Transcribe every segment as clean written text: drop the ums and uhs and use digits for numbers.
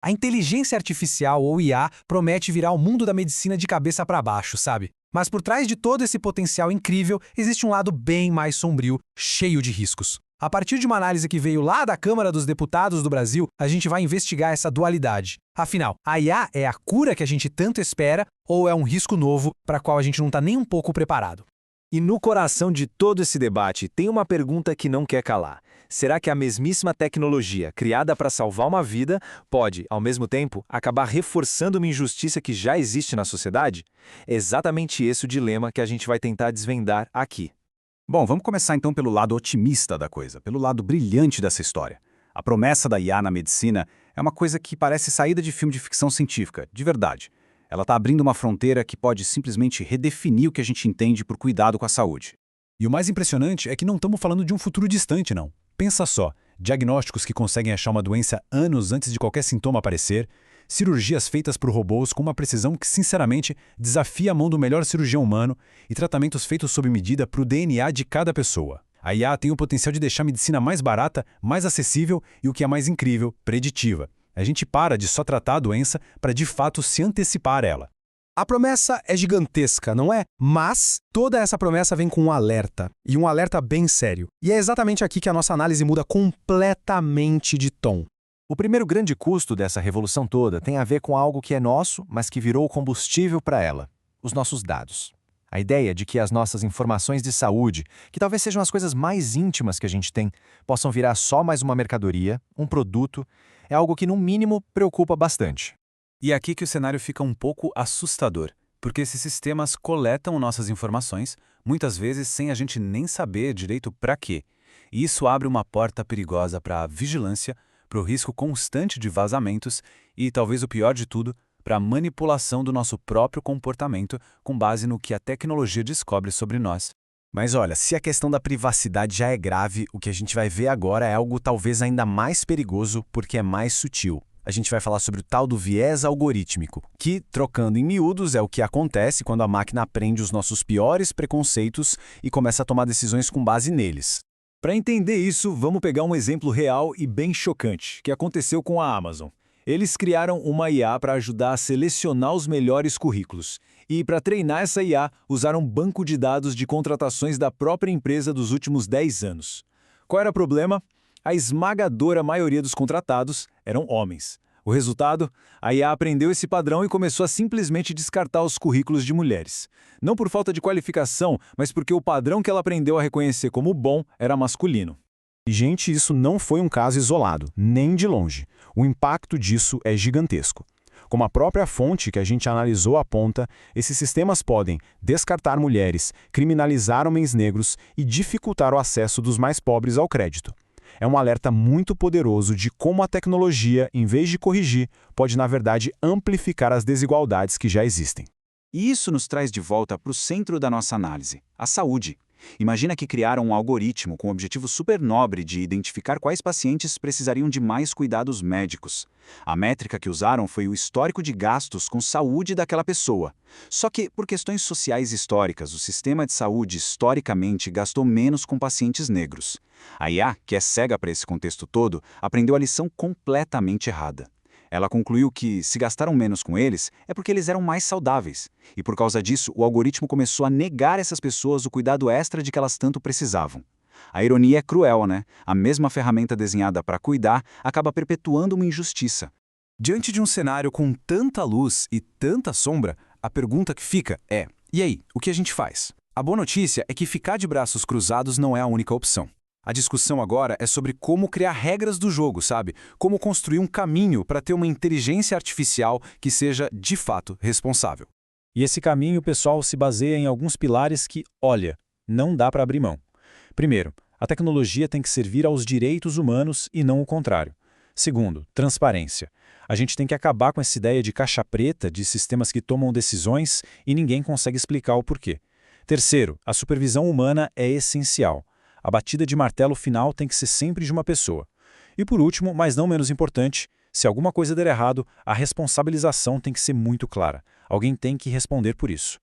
A inteligência artificial, ou IA, promete virar o mundo da medicina de cabeça para baixo, sabe? Mas por trás de todo esse potencial incrível, existe um lado bem mais sombrio, cheio de riscos. A partir de uma análise que veio lá da Câmara dos Deputados do Brasil, a gente vai investigar essa dualidade. Afinal, a IA é a cura que a gente tanto espera ou é um risco novo para o qual a gente não está nem um pouco preparado? E no coração de todo esse debate tem uma pergunta que não quer calar. Será que a mesmíssima tecnologia criada para salvar uma vida pode, ao mesmo tempo, acabar reforçando uma injustiça que já existe na sociedade? É exatamente esse o dilema que a gente vai tentar desvendar aqui. Bom, vamos começar então pelo lado otimista da coisa, pelo lado brilhante dessa história. A promessa da IA na medicina é uma coisa que parece saída de filme de ficção científica, de verdade. Ela está abrindo uma fronteira que pode simplesmente redefinir o que a gente entende por cuidado com a saúde. E o mais impressionante é que não estamos falando de um futuro distante, não. Pensa só, diagnósticos que conseguem achar uma doença anos antes de qualquer sintoma aparecer, cirurgias feitas por robôs com uma precisão que, sinceramente, desafia a mão do melhor cirurgião humano e tratamentos feitos sob medida para o DNA de cada pessoa. A IA tem o potencial de deixar a medicina mais barata, mais acessível e, o que é mais incrível, preditiva. A gente para de só tratar a doença para, de fato, se antecipar a ela. A promessa é gigantesca, não é? Mas toda essa promessa vem com um alerta, e um alerta bem sério. E é exatamente aqui que a nossa análise muda completamente de tom. O primeiro grande custo dessa revolução toda tem a ver com algo que é nosso, mas que virou combustível para ela: os nossos dados. A ideia de que as nossas informações de saúde, que talvez sejam as coisas mais íntimas que a gente tem, possam virar só mais uma mercadoria, um produto, é algo que, no mínimo, preocupa bastante. E é aqui que o cenário fica um pouco assustador, porque esses sistemas coletam nossas informações, muitas vezes sem a gente nem saber direito para quê. E isso abre uma porta perigosa para a vigilância, para o risco constante de vazamentos e, talvez o pior de tudo, para a manipulação do nosso próprio comportamento com base no que a tecnologia descobre sobre nós. Mas olha, se a questão da privacidade já é grave, o que a gente vai ver agora é algo talvez ainda mais perigoso porque é mais sutil. A gente vai falar sobre o tal do viés algorítmico, que, trocando em miúdos, é o que acontece quando a máquina aprende os nossos piores preconceitos e começa a tomar decisões com base neles. Para entender isso, vamos pegar um exemplo real e bem chocante, que aconteceu com a Amazon. Eles criaram uma IA para ajudar a selecionar os melhores currículos. E, para treinar essa IA, usaram um banco de dados de contratações da própria empresa dos últimos 10 anos. Qual era o problema? A esmagadora maioria dos contratados eram homens. O resultado? A IA aprendeu esse padrão e começou a simplesmente descartar os currículos de mulheres. Não por falta de qualificação, mas porque o padrão que ela aprendeu a reconhecer como bom era masculino. E, gente, isso não foi um caso isolado, nem de longe. O impacto disso é gigantesco. Como a própria fonte que a gente analisou aponta, esses sistemas podem descartar mulheres, criminalizar homens negros e dificultar o acesso dos mais pobres ao crédito. É um alerta muito poderoso de como a tecnologia, em vez de corrigir, pode, na verdade, amplificar as desigualdades que já existem. E isso nos traz de volta para o centro da nossa análise, a saúde. Imagina que criaram um algoritmo com o objetivo super nobre de identificar quais pacientes precisariam de mais cuidados médicos. A métrica que usaram foi o histórico de gastos com saúde daquela pessoa. Só que, por questões sociais históricas, o sistema de saúde historicamente gastou menos com pacientes negros. A IA, que é cega para esse contexto todo, aprendeu a lição completamente errada. Ela concluiu que, se gastaram menos com eles, é porque eles eram mais saudáveis. E por causa disso, o algoritmo começou a negar essas pessoas o cuidado extra de que elas tanto precisavam. A ironia é cruel, né? A mesma ferramenta desenhada para cuidar acaba perpetuando uma injustiça. Diante de um cenário com tanta luz e tanta sombra, a pergunta que fica é: e aí, o que a gente faz? A boa notícia é que ficar de braços cruzados não é a única opção. A discussão agora é sobre como criar regras do jogo, sabe? Como construir um caminho para ter uma inteligência artificial que seja, de fato, responsável. E esse caminho, pessoal, se baseia em alguns pilares que, olha, não dá para abrir mão. Primeiro, a tecnologia tem que servir aos direitos humanos e não o contrário. Segundo, transparência. A gente tem que acabar com essa ideia de caixa preta, de sistemas que tomam decisões e ninguém consegue explicar o porquê. Terceiro, a supervisão humana é essencial. A batida de martelo final tem que ser sempre de uma pessoa. E por último, mas não menos importante, se alguma coisa der errado, a responsabilização tem que ser muito clara. Alguém tem que responder por isso.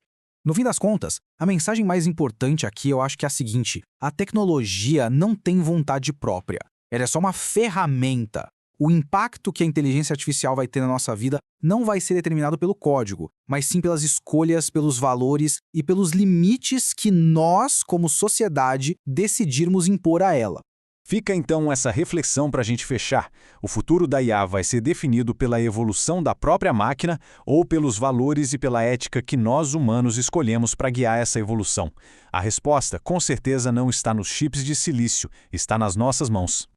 No fim das contas, a mensagem mais importante aqui eu acho que é a seguinte: a tecnologia não tem vontade própria. Ela é só uma ferramenta. O impacto que a inteligência artificial vai ter na nossa vida não vai ser determinado pelo código, mas sim pelas escolhas, pelos valores e pelos limites que nós, como sociedade, decidirmos impor a ela. Fica então essa reflexão para a gente fechar. O futuro da IA vai ser definido pela evolução da própria máquina ou pelos valores e pela ética que nós humanos escolhemos para guiar essa evolução? A resposta, com certeza, não está nos chips de silício, está nas nossas mãos.